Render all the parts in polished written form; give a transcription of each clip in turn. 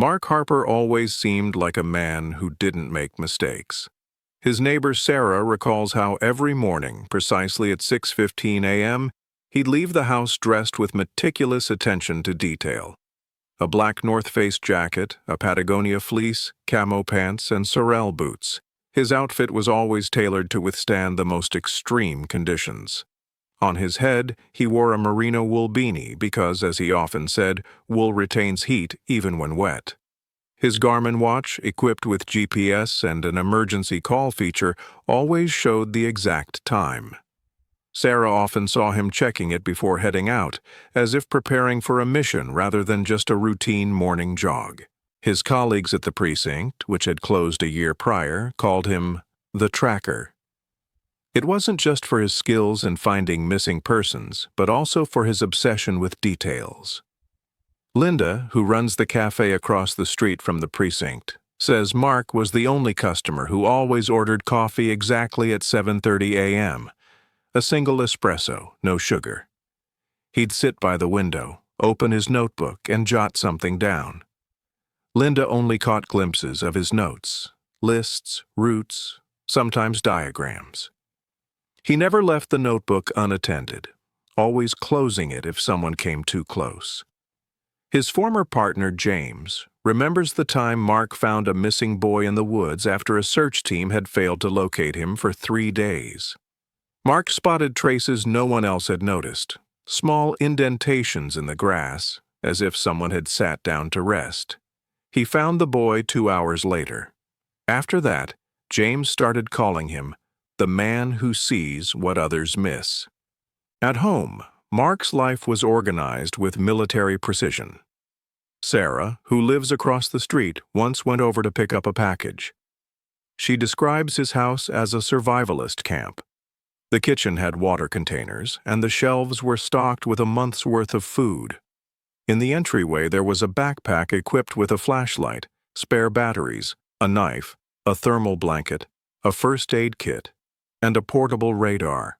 Mark Harper always seemed like a man who didn't make mistakes. His neighbor Sarah recalls how every morning, precisely at 6:15 a.m., he'd leave the house dressed with meticulous attention to detail. A black North Face jacket, a Patagonia fleece, camo pants, and Sorel boots. His outfit was always tailored to withstand the most extreme conditions. On his head, he wore a merino wool beanie because, as he often said, wool retains heat even when wet. His Garmin watch, equipped with GPS and an emergency call feature, always showed the exact time. Sarah often saw him checking it before heading out, as if preparing for a mission rather than just a routine morning jog. His colleagues at the precinct, which had closed a year prior, called him the Tracker. It wasn't just for his skills in finding missing persons, but also for his obsession with details. Linda, who runs the cafe across the street from the precinct, says Mark was the only customer who always ordered coffee exactly at 7:30 a.m., a single espresso, no sugar. He'd sit by the window, open his notebook, and jot something down. Linda only caught glimpses of his notes, lists, routes, sometimes diagrams. He never left the notebook unattended, always closing it if someone came too close. His former partner, James, remembers the time Mark found a missing boy in the woods after a search team had failed to locate him for 3 days. Mark spotted traces no one else had noticed, small indentations in the grass, as if someone had sat down to rest. He found the boy 2 hours later. After that, James started calling him the man who sees what others miss. At home, Mark's life was organized with military precision. Sarah, who lives across the street, once went over to pick up a package. She describes his house as a survivalist camp. The kitchen had water containers, and the shelves were stocked with a month's worth of food. In the entryway there was a backpack equipped with a flashlight, spare batteries, a knife, a thermal blanket, a first aid kit, and a portable radar.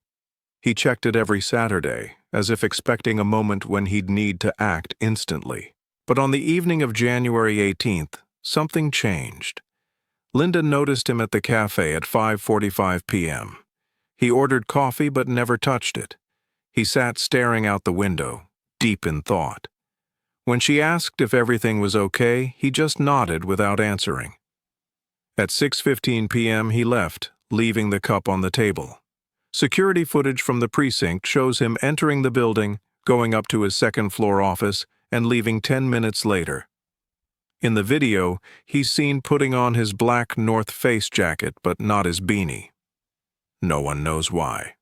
He checked it every Saturday, as if expecting a moment when he'd need to act instantly. But on the evening of January 18th, something changed. Linda noticed him at the cafe at 5:45 p.m. He ordered coffee but never touched it. He sat staring out the window, deep in thought. When she asked if everything was okay, he just nodded without answering. At 6:15 p.m. he left, leaving the cup on the table. Security footage from the precinct shows him entering the building, going up to his second-floor office, and leaving 10 minutes later. In the video, he's seen putting on his black North Face jacket but not his beanie. No one knows why.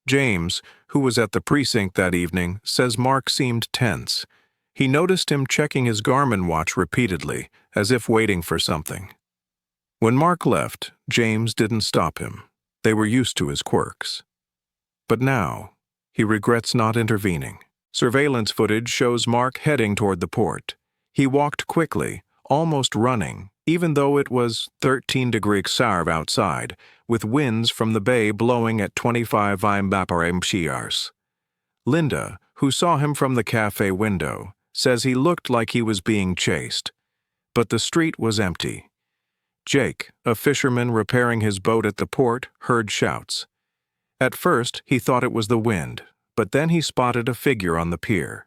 James, who was at the precinct that evening, says Mark seemed tense. He noticed him checking his Garmin watch repeatedly, as if waiting for something. When Mark left, James didn't stop him. They were used to his quirks. But now, he regrets not intervening. Surveillance footage shows Mark heading toward the port. He walked quickly, almost running, even though it was 13 degrees Celsius outside, with winds from the bay blowing at 25 km/h. Linda, who saw him from the cafe window, says he looked like he was being chased. But the street was empty. Jake, a fisherman repairing his boat at the port, heard shouts. At first, he thought it was the wind, but then he spotted a figure on the pier.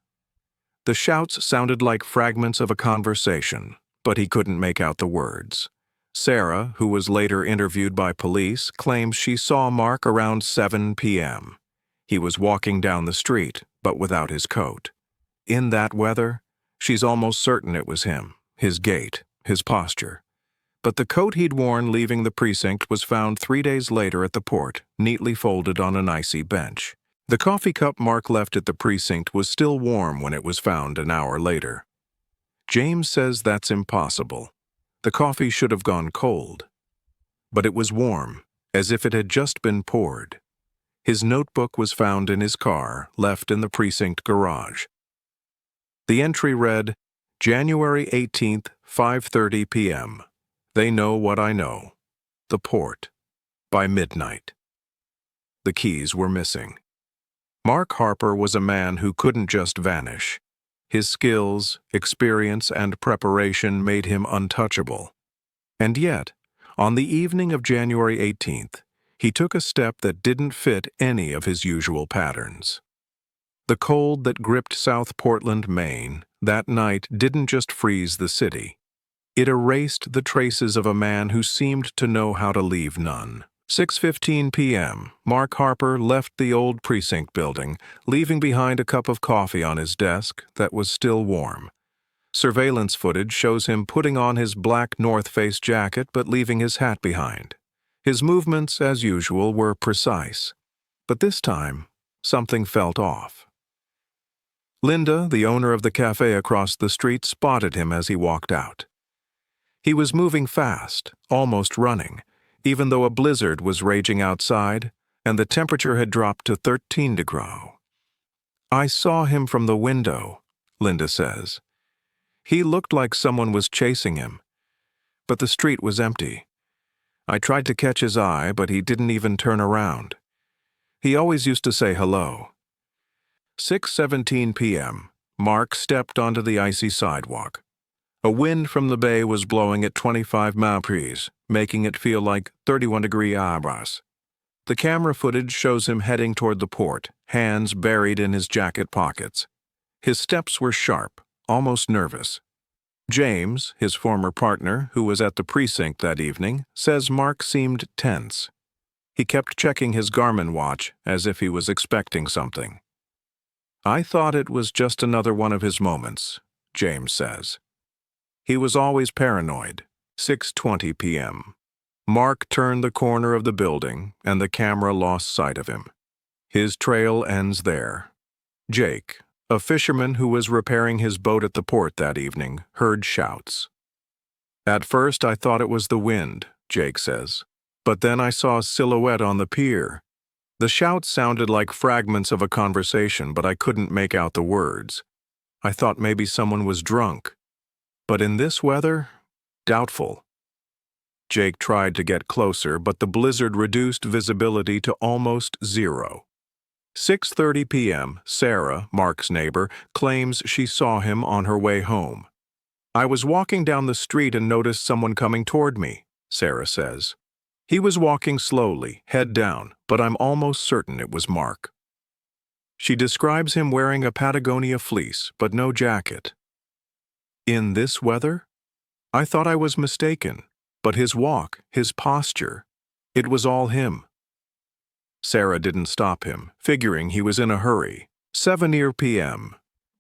The shouts sounded like fragments of a conversation, but he couldn't make out the words. Sarah, who was later interviewed by police, claims she saw Mark around 7 p.m. He was walking down the street, but without his coat. In that weather, she's almost certain it was him, his gait, his posture. But the coat he'd worn leaving the precinct was found 3 days later at the port, neatly folded on an icy bench. The coffee cup Mark left at the precinct was still warm when it was found an hour later. James says that's impossible. The coffee should have gone cold. But it was warm, as if it had just been poured. His notebook was found in his car, left in the precinct garage. The entry read, January 18th, 5:30 p.m. They know what I know. The port. By midnight. The keys were missing. Mark Harper was a man who couldn't just vanish. His skills, experience, and preparation made him untouchable. And yet, on the evening of January 18th, he took a step that didn't fit any of his usual patterns. The cold that gripped South Portland, Maine, that night didn't just freeze the city. It erased the traces of a man who seemed to know how to leave none. 6:15 p.m., Mark Harper left the old precinct building, leaving behind a cup of coffee on his desk that was still warm. Surveillance footage shows him putting on his black North Face jacket but leaving his hat behind. His movements, as usual, were precise. But this time, something felt off. Linda, the owner of the cafe across the street, spotted him as he walked out. He was moving fast, almost running, even though a blizzard was raging outside and the temperature had dropped to 13 degrees. "I saw him from the window," Linda says. "He looked like someone was chasing him, but the street was empty. I tried to catch his eye, but he didn't even turn around. He always used to say hello." 6:17 p.m., Mark stepped onto the icy sidewalk. A wind from the bay was blowing at 25 miles/hour, making it feel like 31 degrees Celsius. The camera footage shows him heading toward the port, hands buried in his jacket pockets. His steps were sharp, almost nervous. James, his former partner, who was at the precinct that evening, says Mark seemed tense. He kept checking his Garmin watch as if he was expecting something. "I thought it was just another one of his moments," James says. He was always paranoid. 6:20 p.m. Mark turned the corner of the building, and the camera lost sight of him. His trail ends there. Jake, a fisherman who was repairing his boat at the port that evening, heard shouts. "At first I thought it was the wind," Jake says. "But then I saw a silhouette on the pier. The shouts sounded like fragments of a conversation, but I couldn't make out the words. I thought maybe someone was drunk. But in this weather, doubtful." Jake tried to get closer, but the blizzard reduced visibility to almost zero. 6:30 p.m., Sarah, Mark's neighbor, claims she saw him on her way home. "I was walking down the street and noticed someone coming toward me," Sarah says. "He was walking slowly, head down, but I'm almost certain it was Mark." She describes him wearing a Patagonia fleece, but no jacket. "In this weather? I thought I was mistaken, but his walk, his posture, it was all him." Sarah didn't stop him, figuring he was in a hurry. 7 p.m.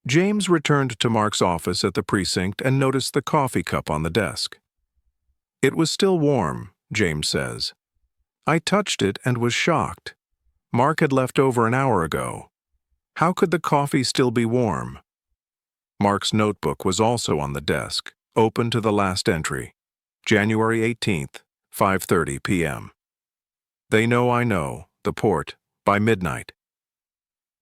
James returned to Mark's office at the precinct and noticed the coffee cup on the desk. "It was still warm," James says. "I touched it and was shocked. Mark had left over an hour ago. How could the coffee still be warm?" Mark's notebook was also on the desk, open to the last entry. January 18th, 5:30 p.m. "They know I know, the port, by midnight."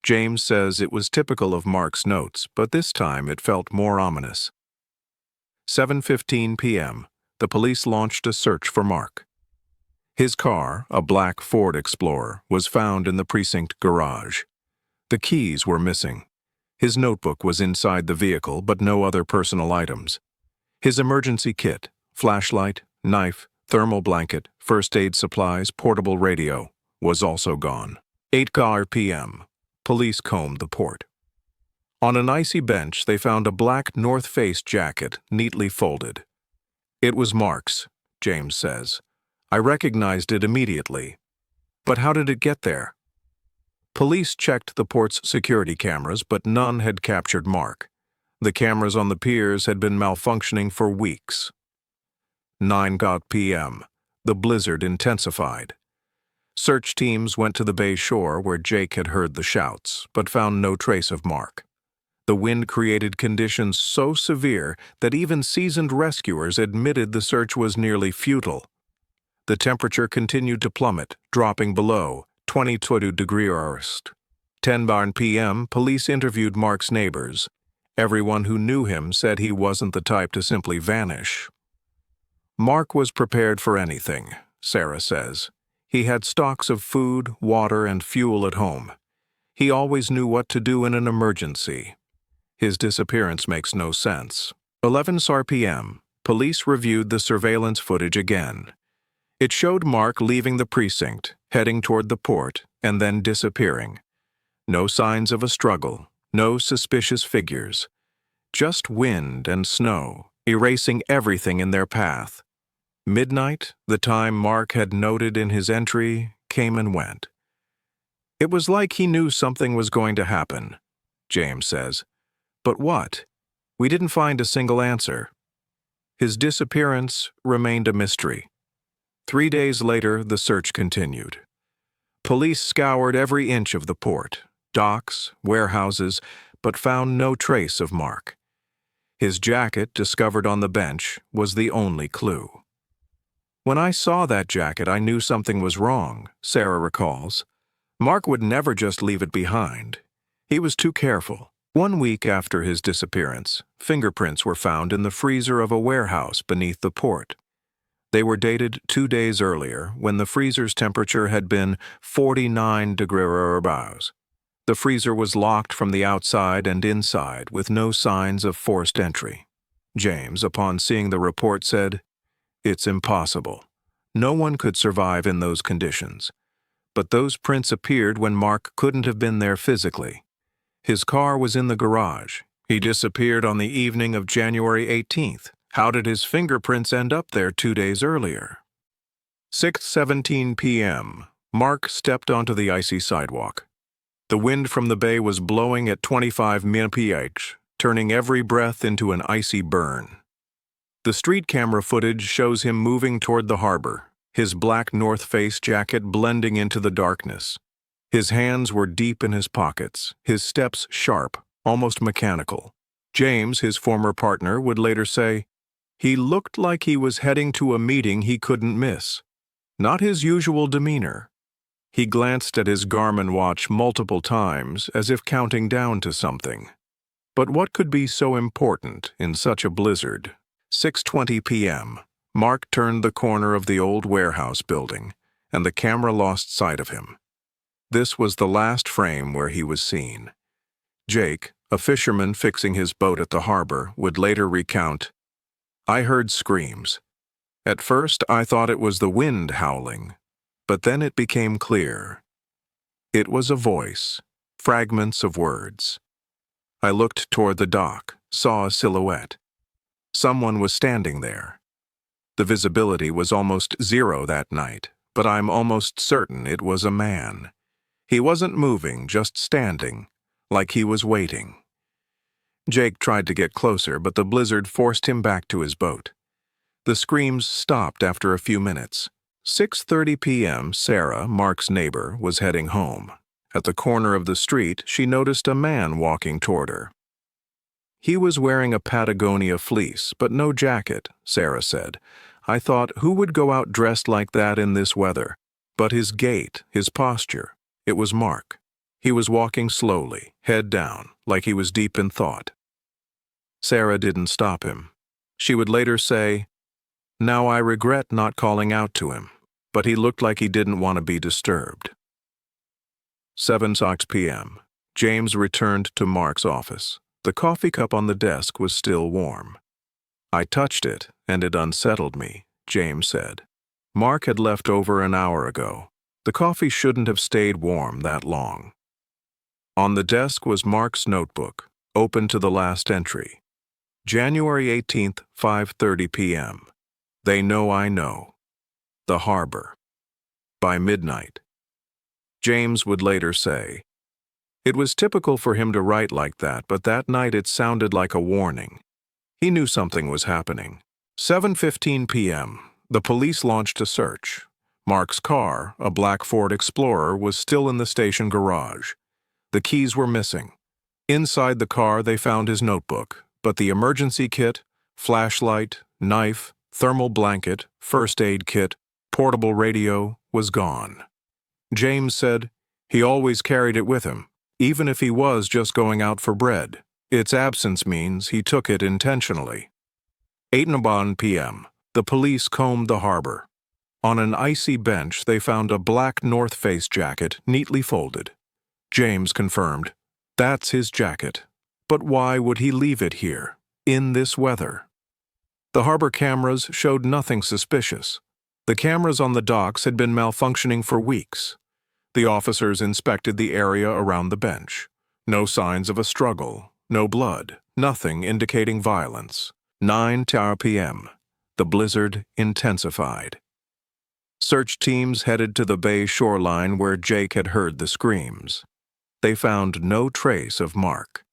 James says it was typical of Mark's notes, but this time it felt more ominous. 7:15 p.m., the police launched a search for Mark. His car, a black Ford Explorer, was found in the precinct garage. The keys were missing. His notebook was inside the vehicle, but no other personal items. His emergency kit, flashlight, knife, thermal blanket, first aid supplies, portable radio, was also gone. 8 p.m. Police combed the port. On an icy bench, they found a black North Face jacket neatly folded. "It was Mark's," James says. "I recognized it immediately. But how did it get there?" Police checked the port's security cameras, but none had captured Mark. The cameras on the piers had been malfunctioning for weeks. 9 p.m. The blizzard intensified. Search teams went to the bay shore where Jake had heard the shouts, but found no trace of Mark. The wind created conditions so severe that even seasoned rescuers admitted the search was nearly futile. The temperature continued to plummet, dropping below 22 degrees. 10 p.m., police interviewed Mark's neighbors. Everyone who knew him said he wasn't the type to simply vanish. "Mark was prepared for anything," Sarah says. "He had stocks of food, water, and fuel at home. He always knew what to do in an emergency. His disappearance makes no sense. 11 p.m. Police reviewed the surveillance footage again. It showed Mark leaving the precinct, heading toward the port, and then disappearing. No signs of a struggle, no suspicious figures. Just wind and snow, erasing everything in their path. Midnight, the time Mark had noted in his entry, came and went. It was like he knew something was going to happen, James says. But what? We didn't find a single answer. His disappearance remained a mystery. 3 days later, the search continued. Police scoured every inch of the port, docks, warehouses, but found no trace of Mark. His jacket, discovered on the bench, was the only clue. When I saw that jacket, I knew something was wrong, Sarah recalls. Mark would never just leave it behind. He was too careful. 1 week after his disappearance, fingerprints were found in the freezer of a warehouse beneath the port. They were dated 2 days earlier, when the freezer's temperature had been 49 degrees. The freezer was locked from the outside and inside, with no signs of forced entry. James, upon seeing the report, said, "It's impossible. No one could survive in those conditions." But those prints appeared when Mark couldn't have been there physically. His car was in the garage. He disappeared on the evening of January 18th. How did his fingerprints end up there 2 days earlier? 6:17 p.m. Mark stepped onto the icy sidewalk. The wind from the bay was blowing at 25 mph, turning every breath into an icy burn. The street camera footage shows him moving toward the harbor, his black North Face jacket blending into the darkness. His hands were deep in his pockets, his steps sharp, almost mechanical. James, his former partner, would later say, "He looked like he was heading to a meeting he couldn't miss." Not his usual demeanor. He glanced at his Garmin watch multiple times, as if counting down to something. But what could be so important in such a blizzard? 6:20 p.m. Mark turned the corner of the old warehouse building, and the camera lost sight of him. This was the last frame where he was seen. Jake, a fisherman fixing his boat at the harbor, would later recount, "I heard screams. At first, I thought it was the wind howling, but then it became clear. It was a voice, fragments of words. I looked toward the dock, saw a silhouette. Someone was standing there. The visibility was almost zero that night, but I'm almost certain it was a man. He wasn't moving, just standing, like he was waiting." Jake tried to get closer, but the blizzard forced him back to his boat. The screams stopped after a few minutes. 6:30 p.m., Sarah, Mark's neighbor, was heading home. At the corner of the street, she noticed a man walking toward her. He was wearing a Patagonia fleece, but no jacket, Sarah said. "I thought, who would go out dressed like that in this weather? But his gait, his posture, it was Mark. He was walking slowly, head down, like he was deep in thought." Sarah didn't stop him. She would later say, "Now I regret not calling out to him, but he looked like he didn't want to be disturbed." 7 p.m. James returned to Mark's office. The coffee cup on the desk was still warm. "I touched it, and it unsettled me," James said. Mark had left over an hour ago. The coffee shouldn't have stayed warm that long. On the desk was Mark's notebook, open to the last entry. January 18th, 5:30 p.m. They know I know. The harbor. By midnight. James would later say, "It was typical for him to write like that, but that night it sounded like a warning. He knew something was happening." 7:15 p.m. The police launched a search. Mark's car, a black Ford Explorer, was still in the station garage. The keys were missing. Inside the car, they found his notebook, but the emergency kit, flashlight, knife, thermal blanket, first aid kit, portable radio was gone. James said, "He always carried it with him, even if he was just going out for bread. Its absence means he took it intentionally." 8 p.m. The police combed the harbor. On an icy bench, they found a black North Face jacket neatly folded. James confirmed, "That's his jacket. But why would he leave it here, in this weather? The harbor cameras showed nothing suspicious. The cameras on the docks had been malfunctioning for weeks. The officers inspected the area around the bench. No signs of a struggle, no blood, nothing indicating violence. 9:00 p.m. The blizzard intensified. Search teams headed to the bay shoreline where Jake had heard the screams. They found no trace of Mark.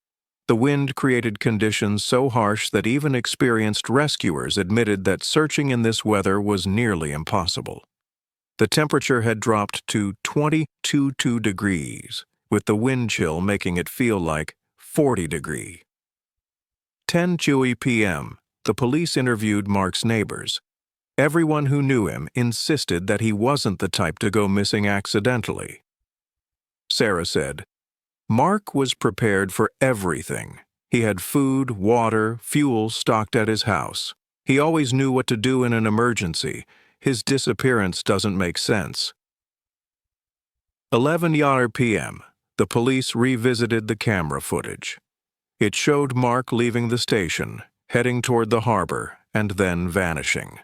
The wind created conditions so harsh that even experienced rescuers admitted that searching in this weather was nearly impossible. The temperature had dropped to 22 degrees, with the wind chill making it feel like 40 degrees. 10:00 p.m. The police interviewed Mark's neighbors. Everyone who knew him insisted that he wasn't the type to go missing accidentally. Sarah said, Mark was prepared for everything. He had food, water, fuel stocked at his house. He always knew what to do in an emergency. His disappearance doesn't make sense. 11:00 p.m. The police revisited the camera footage. It showed Mark leaving the station, heading toward the harbor, and then vanishing.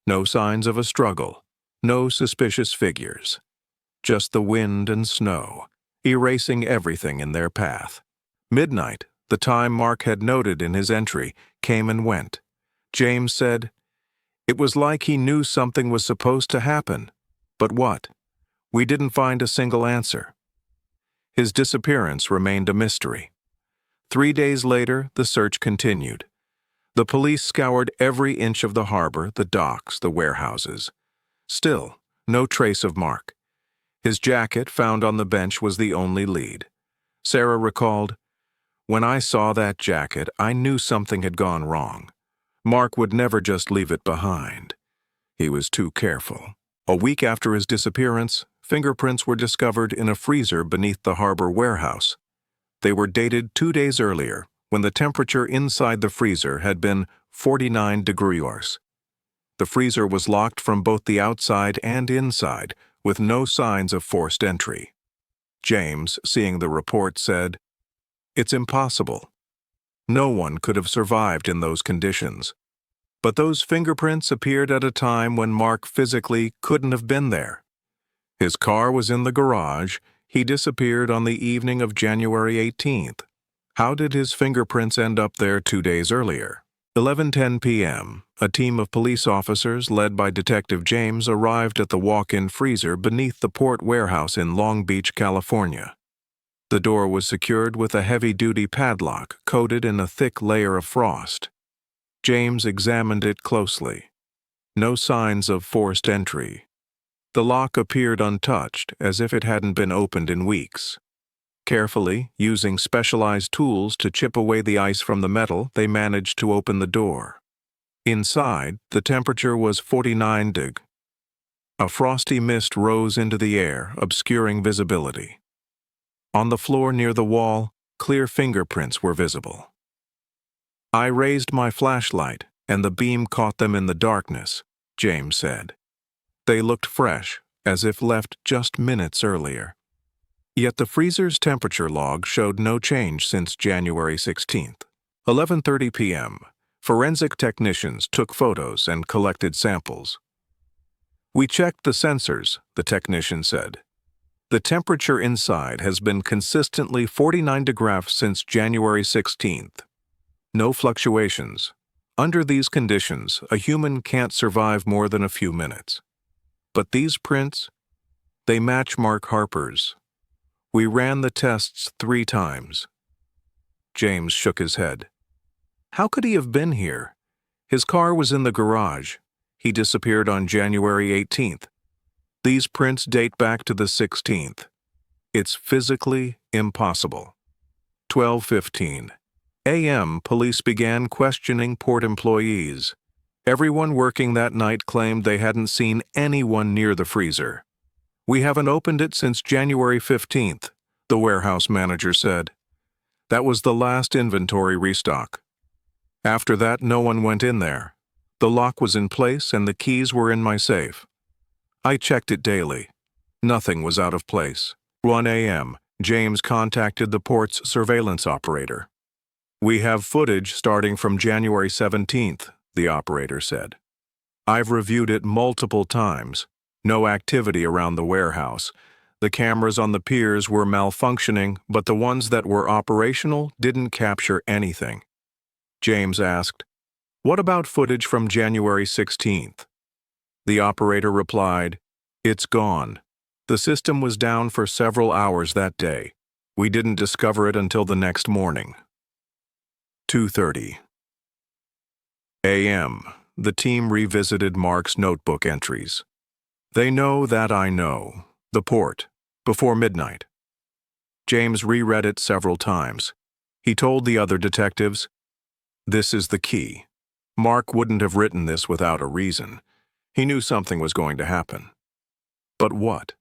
No signs of a struggle, no suspicious figures. Just the wind and snow, erasing everything in their path. Midnight, the time Mark had noted in his entry, came and went. James said, "It was like he knew something was supposed to happen. But what? We didn't find a single answer." His disappearance remained a mystery. 3 days later, the search continued. The police scoured every inch of the harbor, the docks, the warehouses. Still, no trace of Mark. His jacket, found on the bench, was the only lead. Sarah recalled, "When I saw that jacket, I knew something had gone wrong. Mark would never just leave it behind. He was too careful." A week after his disappearance, fingerprints were discovered in a freezer beneath the harbor warehouse. They were dated 2 days earlier, when the temperature inside the freezer had been 49 degrees. The freezer was locked from both the outside and inside, with no signs of forced entry. James, seeing the report, said, "It's impossible. No one could have survived in those conditions. But those fingerprints appeared at a time when Mark physically couldn't have been there. His car was in the garage. He disappeared on the evening of January 18th. How did his fingerprints end up there 2 days earlier?" 11:10 p.m., a team of police officers led by Detective James arrived at the walk-in freezer beneath the port warehouse in Long Beach, California. The door was secured with a heavy-duty padlock coated in a thick layer of frost. James examined it closely. No signs of forced entry. The lock appeared untouched, as if it hadn't been opened in weeks. Carefully, using specialized tools to chip away the ice from the metal, they managed to open the door. Inside, the temperature was 49 degrees. A frosty mist rose into the air, obscuring visibility. On the floor near the wall, clear fingerprints were visible. "I raised my flashlight, and the beam caught them in the darkness," James said. They looked fresh, as if left just minutes earlier. Yet the freezer's temperature log showed no change since January 16th. 11:30 p.m. Forensic technicians took photos and collected samples. "We checked the sensors," the technician said. "The temperature inside has been consistently 49 degrees since January 16th. No fluctuations. Under these conditions, a human can't survive more than a few minutes. But these prints, they match Mark Harper's. We ran the tests 3 times. James shook his head. "How could he have been here? His car was in the garage. He disappeared on January 18th. These prints date back to the 16th. It's physically impossible." 12:15 a.m. Police began questioning port employees. Everyone working that night claimed they hadn't seen anyone near the freezer. "We haven't opened it since January 15th, the warehouse manager said. "That was the last inventory restock. After that, no one went in there. The lock was in place and the keys were in my safe. I checked it daily. Nothing was out of place." 1 a.m., James contacted the port's surveillance operator. "We have footage starting from January 17th, the operator said. "I've reviewed it multiple times. No activity around the warehouse. The cameras on the piers were malfunctioning, but the ones that were operational didn't capture anything." James asked, "What about footage from January 16th? The operator replied, "It's gone. The system was down for several hours that day. We didn't discover it until the next morning." 2:30 a.m. The team revisited Mark's notebook entries. "They know that I know. The port. Before midnight." James reread it several times. He told the other detectives, "This is the key. Mark wouldn't have written this without a reason. He knew something was going to happen. But what?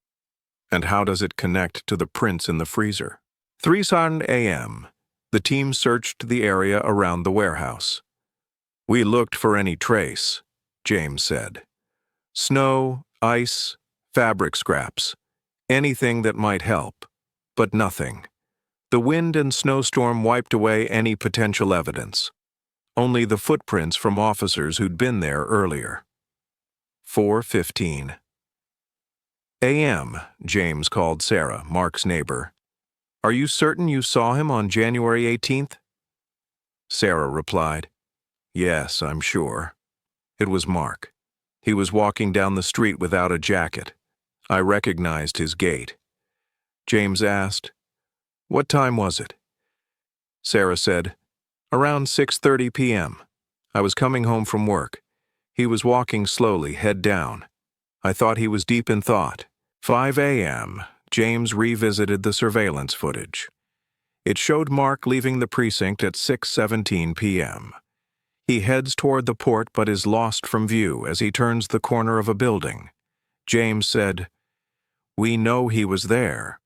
And how does it connect to the prints in the freezer?" 3:00 a.m. The team searched the area around the warehouse. "We looked for any trace," James said. "Snow, ice, fabric scraps, anything that might help, but nothing. The wind and snowstorm wiped away any potential evidence. Only the footprints from officers who'd been there earlier." 4:15 a.m. James called Sarah, Mark's neighbor. "Are you certain you saw him on January 18th? Sarah replied, "Yes, I'm sure. It was Mark. He was walking down the street without a jacket. I recognized his gait." James asked, "What time was it?" Sarah said, "Around 6:30 p.m. I was coming home from work. He was walking slowly, head down. I thought he was deep in thought." 5 a.m. James revisited the surveillance footage. It showed Mark leaving the precinct at 6:17 p.m. He heads toward the port but is lost from view as he turns the corner of a building. James said, "We know he was there.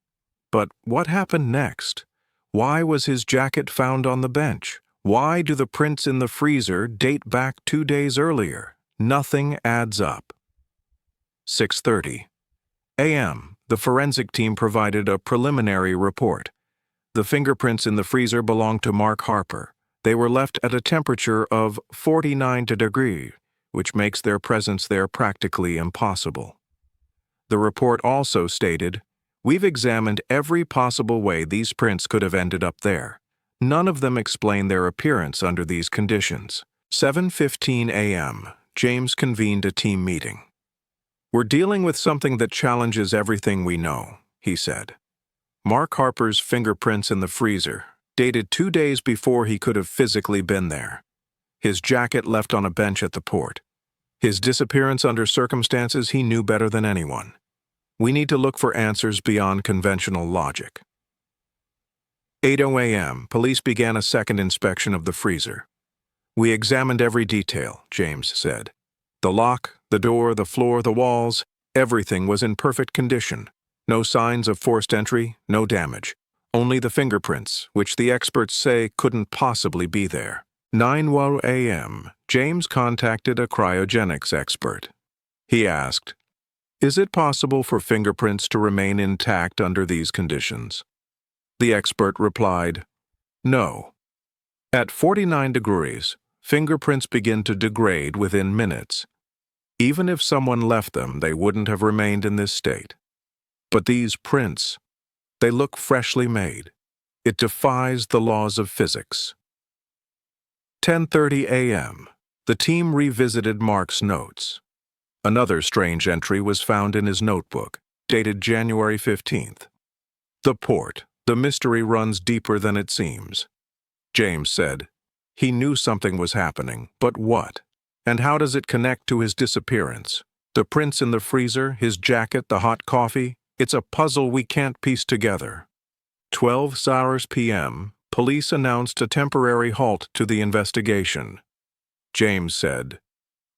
But what happened next? Why was his jacket found on the bench? Why do the prints in the freezer date back 2 days earlier? Nothing adds up." 6:30 a.m. The forensic team provided a preliminary report. The fingerprints in the freezer belonged to Mark Harper. They were left at a temperature of 49 degrees, which makes their presence there practically impossible. The report also stated, "We've examined every possible way these prints could have ended up there. None of them explain their appearance under these conditions." 7:15 a.m. James convened a team meeting. "We're dealing with something that challenges everything we know," he said. "Mark Harper's fingerprints in the freezer, dated 2 days before he could have physically been there. His jacket left on a bench at the port. His disappearance under circumstances he knew better than anyone. We need to look for answers beyond conventional logic." 8:00 a.m. Police began a second inspection of the freezer. "We examined every detail," James said. "The lock, the door, the floor, the walls, everything was in perfect condition. No signs of forced entry, no damage. Only the fingerprints, which the experts say couldn't possibly be there." 9:00 a.m. James contacted a cryogenics expert. He asked, "Is it possible for fingerprints to remain intact under these conditions?" The expert replied, "No. At 49 degrees, fingerprints begin to degrade within minutes. Even if someone left them, they wouldn't have remained in this state. But these prints, they look freshly made. It defies the laws of physics." 10:30 a.m. The team revisited Mark's notes. Another strange entry was found in his notebook, dated January 15th. "The port. The mystery runs deeper than it seems." James said, "He knew something was happening, but what? And how does it connect to his disappearance? The prints in the freezer, his jacket, the hot coffee? It's a puzzle we can't piece together." 12:00 p.m. Police announced a temporary halt to the investigation. James said,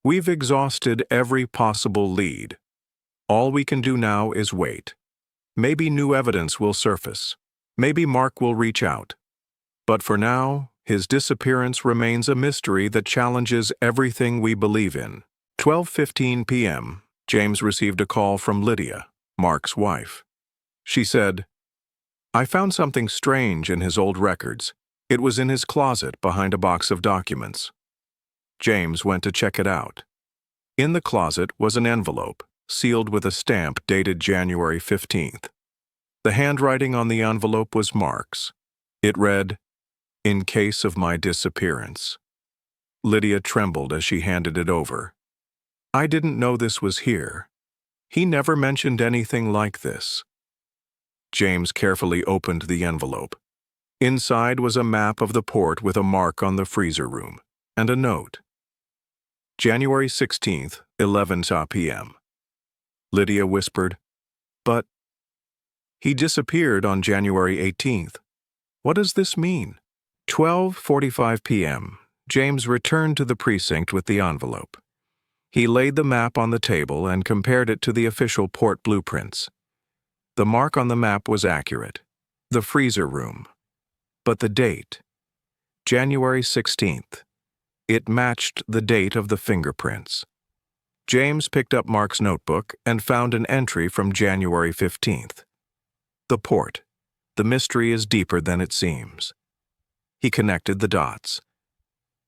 "We've exhausted every possible lead. All we can do now is wait. Maybe new evidence will surface. Maybe Mark will reach out. But for now, his disappearance remains a mystery that challenges everything we believe in." 12:15 p.m. James received a call from Lydia, Mark's wife. She said, "I found something strange in his old records. It was in his closet behind a box of documents. James went to check it out. In the closet was an envelope, sealed with a stamp dated January 15th. The handwriting on the envelope was Mark's. It read, "In case of my disappearance." Lydia trembled as she handed it over. "I didn't know this was here. He never mentioned anything like this." James carefully opened the envelope. Inside was a map of the port with a mark on the freezer room, and a note. January 16th, 11 p.m. Lydia whispered, "But he disappeared on January 18th. What does this mean?" 12:45 p.m. James returned to the precinct with the envelope. He laid the map on the table and compared it to the official port blueprints. The mark on the map was accurate, the freezer room. But the date, January 16th, it matched the date of the fingerprints. James picked up Mark's notebook and found an entry from January 15th. The port. The mystery is deeper than it seems. He connected the dots.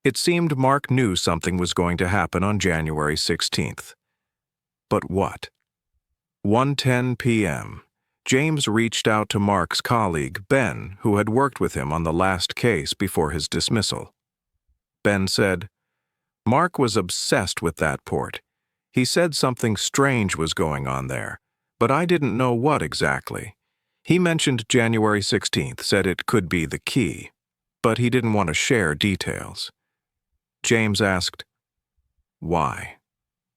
It seemed Mark knew something was going to happen on January 16th. But what? 1:10 p.m. James reached out to Mark's colleague, Ben, who had worked with him on the last case before his dismissal. Ben said, "Mark was obsessed with that port. He said something strange was going on there, but I didn't know what exactly. He mentioned January 16th, said it could be the key, but he didn't want to share details." James asked, "Why?"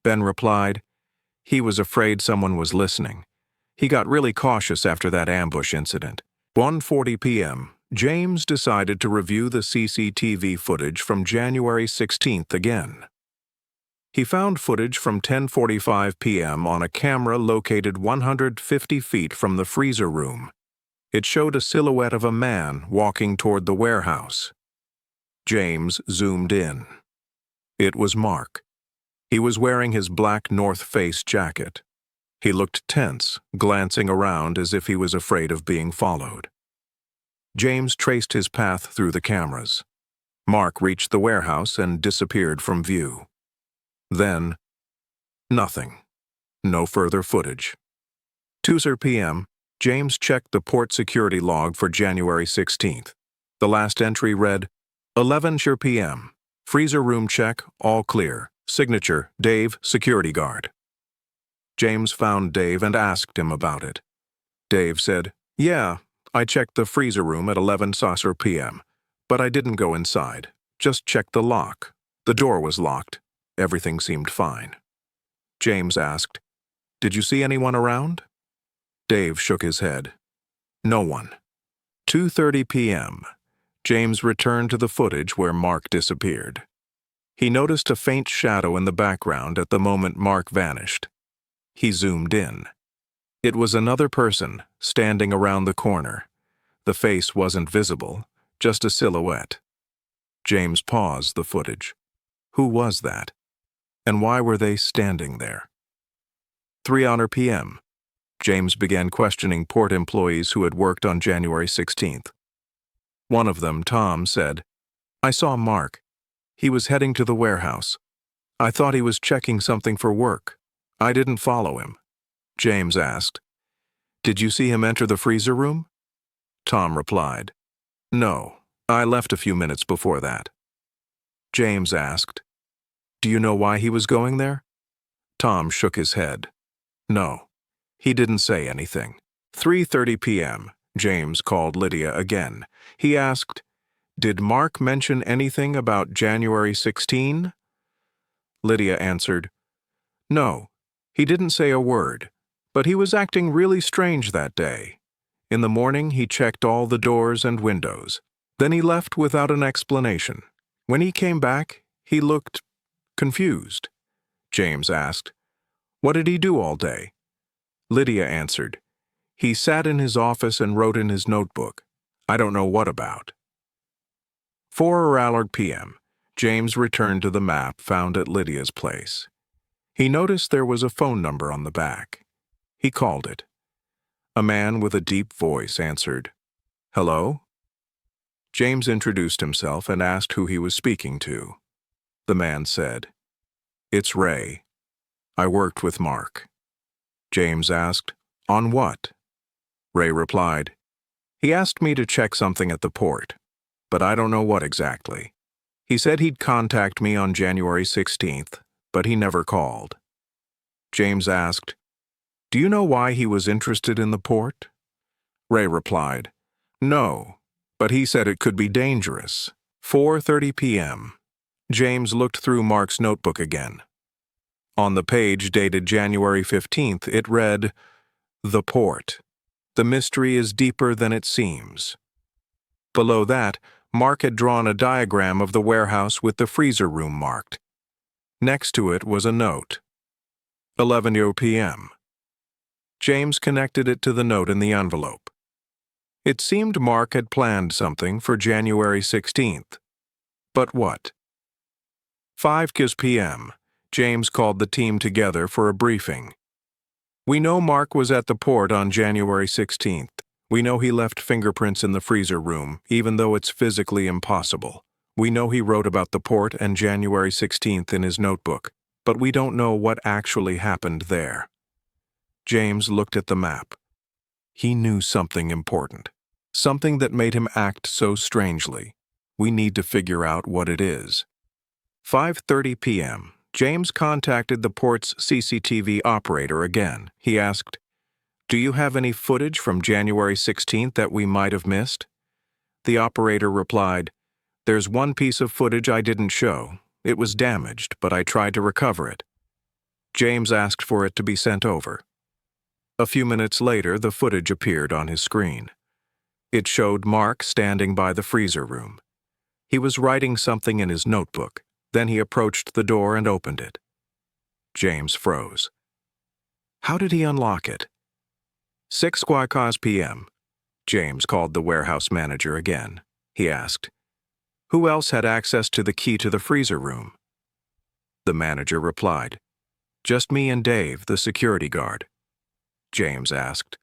Ben replied, "He was afraid someone was listening. He got really cautious after that ambush incident." 1:40 p.m. James decided to review the CCTV footage from January 16th again. He found footage from 10:45 p.m. on a camera located 150 feet from the freezer room. It showed a silhouette of a man walking toward the warehouse. James zoomed in. It was Mark. He was wearing his black North Face jacket. He looked tense, glancing around as if he was afraid of being followed. James traced his path through the cameras. Mark reached the warehouse and disappeared from view. Then, nothing. No further footage. 2:00 p.m., James checked the port security log for January 16th. The last entry read, 11:00 p.m. Freezer room check, all clear. Signature, Dave, security guard. James found Dave and asked him about it. Dave said, "Yeah, I checked the freezer room at 11:00 p.m., but I didn't go inside. Just checked the lock. The door was locked. Everything seemed fine." James asked, "Did you see anyone around?" Dave shook his head. "No one." 2:30 p.m. James returned to the footage where Mark disappeared. He noticed a faint shadow in the background at the moment Mark vanished. He zoomed in. It was another person, standing around the corner. The face wasn't visible, just a silhouette. James paused the footage. Who was that? And why were they standing there? 3:00 p.m. James began questioning port employees who had worked on January 16th. One of them, Tom, said, "I saw Mark. He was heading to the warehouse. I thought he was checking something for work. I didn't follow him." James asked, "Did you see him enter the freezer room?" Tom replied, "No, I left a few minutes before that." James asked, "Do you know why he was going there?" Tom shook his head. "No, he didn't say anything." 3:30 p.m. James called Lydia again. He asked, "Did Mark mention anything about January 16? Lydia answered, "No, he didn't say a word, but he was acting really strange that day. In the morning, he checked all the doors and windows. Then he left without an explanation. When he came back, he looked confused." James asked, "What did he do all day?" Lydia answered, "He sat in his office and wrote in his notebook. I don't know what about." 4:00 p.m. James returned to the map found at Lydia's place. He noticed there was a phone number on the back. He called it. A man with a deep voice answered, "Hello?" James introduced himself and asked who he was speaking to. The man said, "It's Ray. I worked with Mark." James asked, "On what?" Ray replied, "He asked me to check something at the port, but I don't know what exactly. He said he'd contact me on January 16th, but he never called." James asked, "Do you know why he was interested in the port?" Ray replied, "No, but he said it could be dangerous." 4:30 p.m. James looked through Mark's notebook again. On the page dated January 15th, it read, "The port. The mystery is deeper than it seems." Below that, Mark had drawn a diagram of the warehouse with the freezer room marked. Next to it was a note. 11:00 p.m. James connected it to the note in the envelope. It seemed Mark had planned something for January 16th. But what? 5 p.m. James called the team together for a briefing. "We know Mark was at the port on January 16th. We know he left fingerprints in the freezer room, even though it's physically impossible. We know he wrote about the port and January 16th in his notebook, but we don't know what actually happened there." James looked at the map. He knew something important, something that made him act so strangely. We need to figure out what it is. 5:30 p.m. James contacted the port's CCTV operator again. He asked, "Do you have any footage from January 16th that we might have missed?" The operator replied, "There's one piece of footage I didn't show. It was damaged, but I tried to recover it." James asked for it to be sent over. A few minutes later, the footage appeared on his screen. It showed Mark standing by the freezer room. He was writing something in his notebook. Then he approached the door and opened it. James froze. How did he unlock it? 6 p.m. James called the warehouse manager again. He asked, "Who else had access to the key to the freezer room?" The manager replied, "Just me and Dave, the security guard." James asked,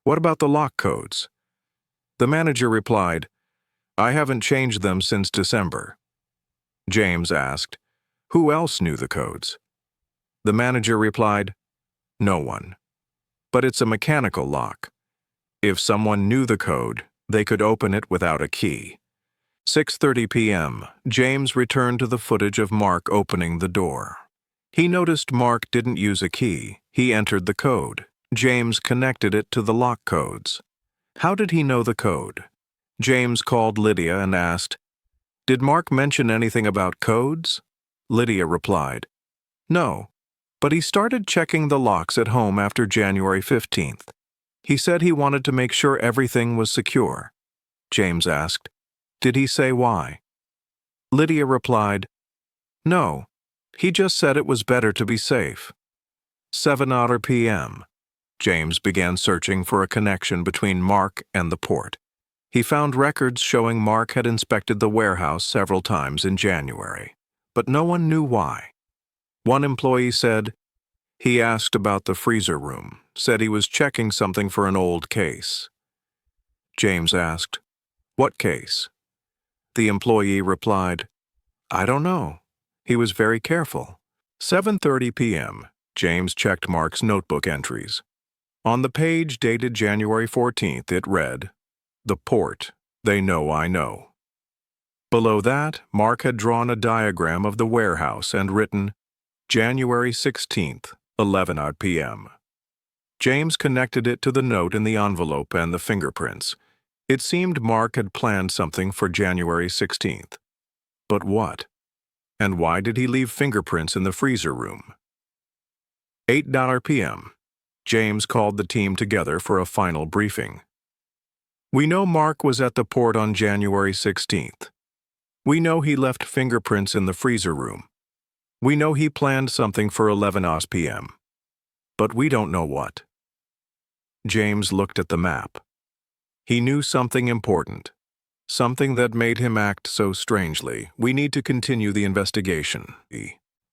"What about the lock codes?" The manager replied, "I haven't changed them since December." James asked, "Who else knew the codes?" The manager replied, "No one. But it's a mechanical lock. If someone knew the code, they could open it without a key." 6:30 p.m. James returned to the footage of Mark opening the door. He noticed Mark didn't use a key. He entered the code. James connected it to the lock codes. How did he know the code? James called Lydia and asked, "Did Mark mention anything about codes?" Lydia replied, "No, but he started checking the locks at home after January 15th. He said he wanted to make sure everything was secure." James asked, "Did he say why?" Lydia replied, "No, he just said it was better to be safe." 7:00 p.m. James began searching for a connection between Mark and the port. He found records showing Mark had inspected the warehouse several times in January, but no one knew why. One employee said, "He asked about the freezer room, said he was checking something for an old case." James asked, "What case?" The employee replied, "I don't know. He was very careful." 7:30 p.m. James checked Mark's notebook entries. On the page dated January 14th, it read, "The port. They know I know." Below that, Mark had drawn a diagram of the warehouse and written, January 16th, 11 p.m. James connected it to the note in the envelope and the fingerprints. It seemed Mark had planned something for January 16th. But what? And why did he leave fingerprints in the freezer room? 8 p.m. James called the team together for a final briefing. We know Mark was at the port on January 16th. We know he left fingerprints in the freezer room. We know he planned something for 11 p.m. But we don't know what. James looked at the map. He knew something important, something that made him act so strangely. We need to continue the investigation.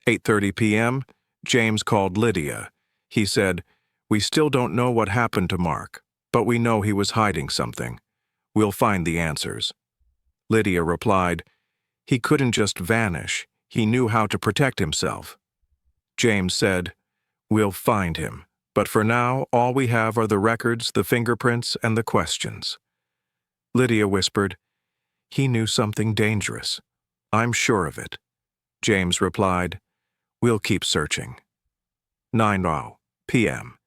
8:30 p.m., James called Lydia. He said, "We still don't know what happened to Mark, but we know he was hiding something. We'll find the answers." Lydia replied, "He couldn't just vanish. He knew how to protect himself." James said, "We'll find him, but for now all we have are the records, the fingerprints, and the questions." Lydia whispered, "He knew something dangerous. I'm sure of it." James replied, "We'll keep searching." 9 p.m.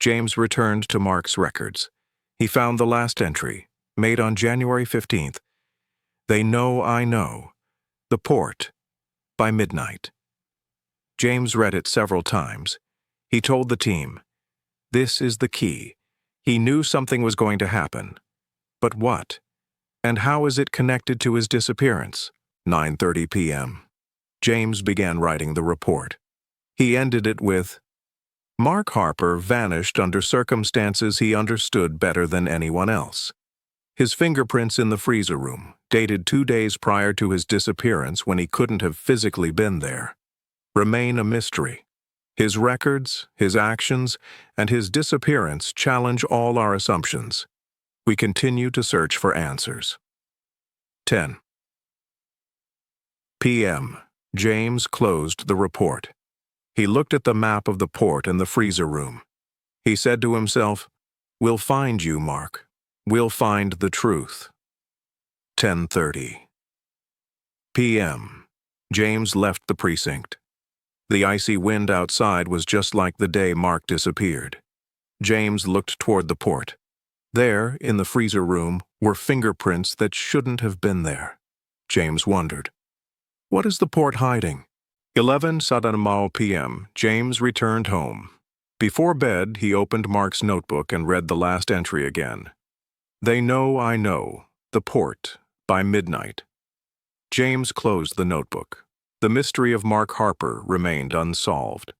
James returned to Mark's records. He found the last entry, made on January 15th. "They know I know. The port. By midnight." James read it several times. He told the team, "This is the key. He knew something was going to happen. But what? And how is it connected to his disappearance?" 9:30 p.m. James began writing the report. He ended it with, "Mark Harper vanished under circumstances he understood better than anyone else. His fingerprints in the freezer room, dated 2 days prior to his disappearance when he couldn't have physically been there, remain a mystery. His records, his actions, and his disappearance challenge all our assumptions. We continue to search for answers." 10 p.m. James closed the report. He looked at the map of the port and the freezer room. He said to himself, "We'll find you, Mark. We'll find the truth." 10:30 p.m. James left the precinct. The icy wind outside was just like the day Mark disappeared. James looked toward the port. There, in the freezer room, were fingerprints that shouldn't have been there. James wondered, what is the port hiding? 11 p.m. James returned home. Before bed, he opened Mark's notebook and read the last entry again. "They know I know. The port. By midnight." James closed the notebook. The mystery of Mark Harper remained unsolved.